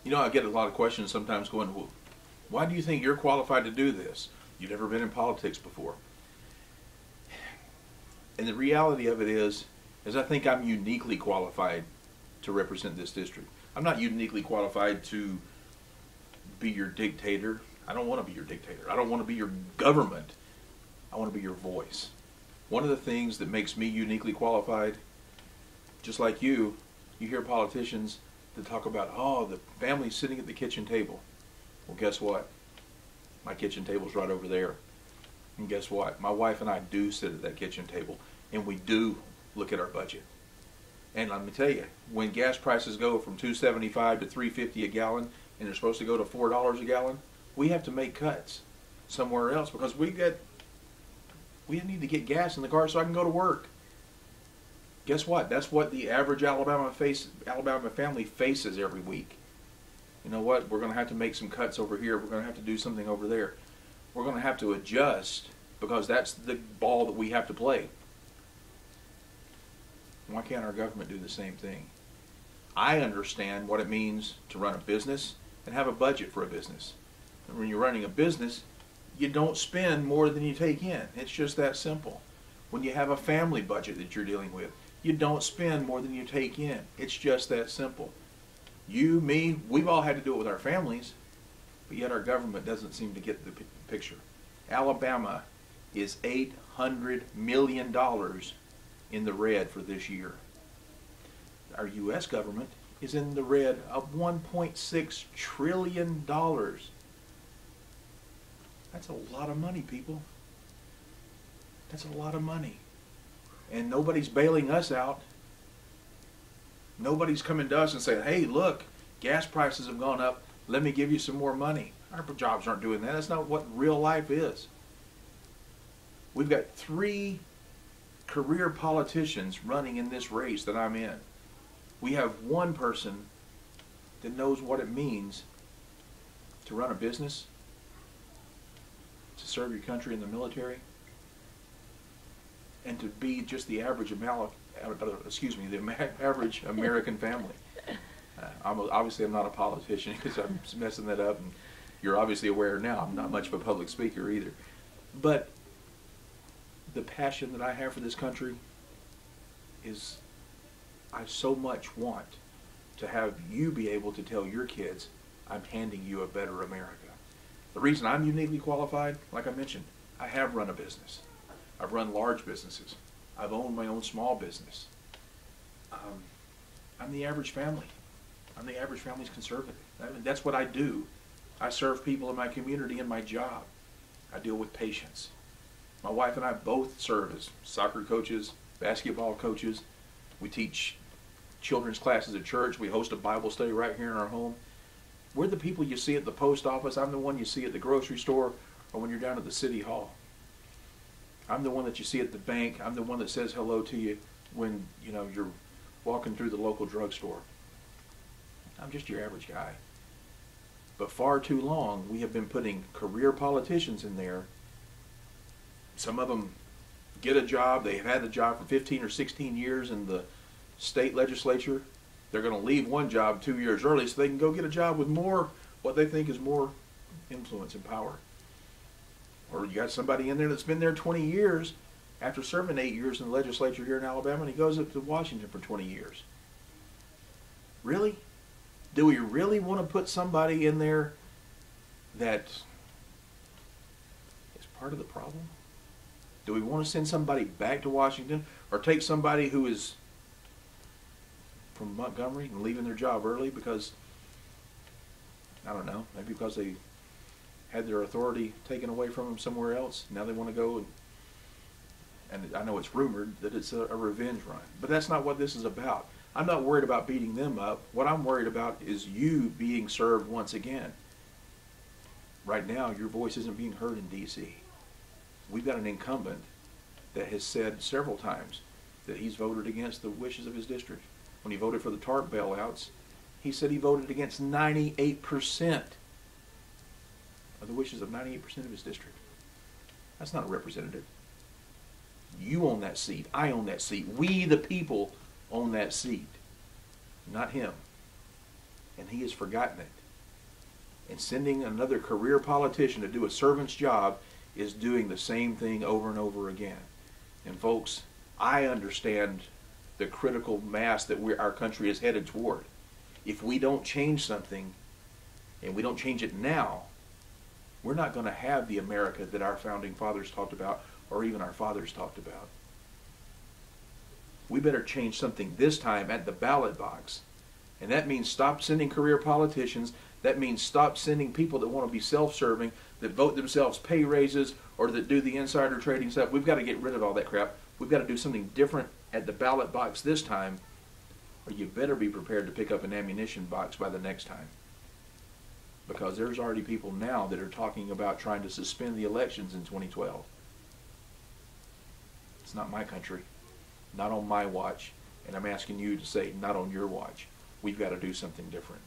You know, I get a lot of questions sometimes going, well, why do you think you're qualified to do this? You've never been in politics before. And the reality of it is I think I'm uniquely qualified to represent this district. I'm not uniquely qualified to be your dictator. I don't want to be your dictator. I don't want to be your government. I want to be your voice. One of the things that makes me uniquely qualified, just like you hear politicians that talk about, oh, the family's sitting at the kitchen table. Well, guess what? My kitchen table's right over there. And guess what? My wife and I do sit at that kitchen table, and we do look at our budget. And let me tell you, when gas prices go from $2.75 to $3.50 a gallon, and they're supposed to go to $4 a gallon, we have to make cuts somewhere else because we need to get gas in the car so I can go to work. Guess what? That's what the average Alabama family faces every week. You know what? We're going to have to make some cuts over here. We're going to have to do something over there. We're going to have to adjust because that's the ball that we have to play. Why can't our government do the same thing? I understand what it means to run a business and have a budget for a business. And when you're running a business, you don't spend more than you take in. It's just that simple. When you have a family budget that you're dealing with, you don't spend more than you take in. It's just that simple. You, me, we've all had to do it with our families, but yet our government doesn't seem to get the picture. Alabama is $800 million in the red for this year. Our U.S. government is in the red of $1.6 trillion. That's a lot of money, people. That's a lot of money. And nobody's bailing us out. Nobody's coming to us and saying, hey, look, gas prices have gone up. Let me give you some more money. Our jobs aren't doing that. That's not what real life is. We've got 3 career politicians running in this race that I'm in. We have one person that knows what it means to run a business, to serve your country in the military, and to be just the average average American family. Obviously, I'm not a politician because I'm messing that up, and you're obviously aware now I'm not much of a public speaker either. But the passion that I have for this country is I so much want to have you be able to tell your kids, I'm handing you a better America. The reason I'm uniquely qualified, like I mentioned, I have run a business. I've run large businesses. I've owned my own small business. I'm the average family. I'm the average family's conservative. That's what I do. I serve people in my community in my job. I deal with patients. My wife and I both serve as soccer coaches, basketball coaches. We teach children's classes at church. We host a Bible study right here in our home. We're the people you see at the post office. I'm the one you see at the grocery store or when you're down at the city hall. I'm the one that you see at the bank. I'm the one that says hello to you when you're walking through the local drugstore. I'm just your average guy. But far too long, we have been putting career politicians in there. Some of them get a job. They've had the job for 15 or 16 years in the state legislature. They're going to leave one job 2 years early so they can go get a job with more, what they think is more influence and power. Or you got somebody in there that's been there 20 years after serving 8 years in the legislature here in Alabama, and he goes up to Washington for 20 years. Really? Do we really want to put somebody in there that is part of the problem? Do we want to send somebody back to Washington or take somebody who is from Montgomery and leaving their job early because, I don't know, maybe because they had their authority taken away from them somewhere else. Now they want to go and I know it's rumored that it's a revenge run. But that's not what this is about. I'm not worried about beating them up. What I'm worried about is you being served once again. Right now, your voice isn't being heard in D.C. We've got an incumbent that has said several times that he's voted against the wishes of his district. When he voted for the TARP bailouts, he said he voted against 98% of the wishes of 98% of his district. That's not a representative. You own that seat. I own that seat. We, the people, own that seat. Not him. and he has forgotten it. And sending another career politician to do a servant's job is doing the same thing over and over again. And folks, I understand the critical mass that our country is headed toward. If we don't change something, and we don't change it now, we're not going to have the America that our founding fathers talked about, or even our fathers talked about. We better change something this time at the ballot box. And that means stop sending career politicians. That means stop sending people that want to be self-serving, that vote themselves pay raises, or that do the insider trading stuff. We've got to get rid of all that crap. We've got to do something different at the ballot box this time, or you better be prepared to pick up an ammunition box by the next time. Because there's already people now that are talking about trying to suspend the elections in 2012. It's not my country, not on my watch, and I'm asking you to say, not on your watch. We've got to do something different.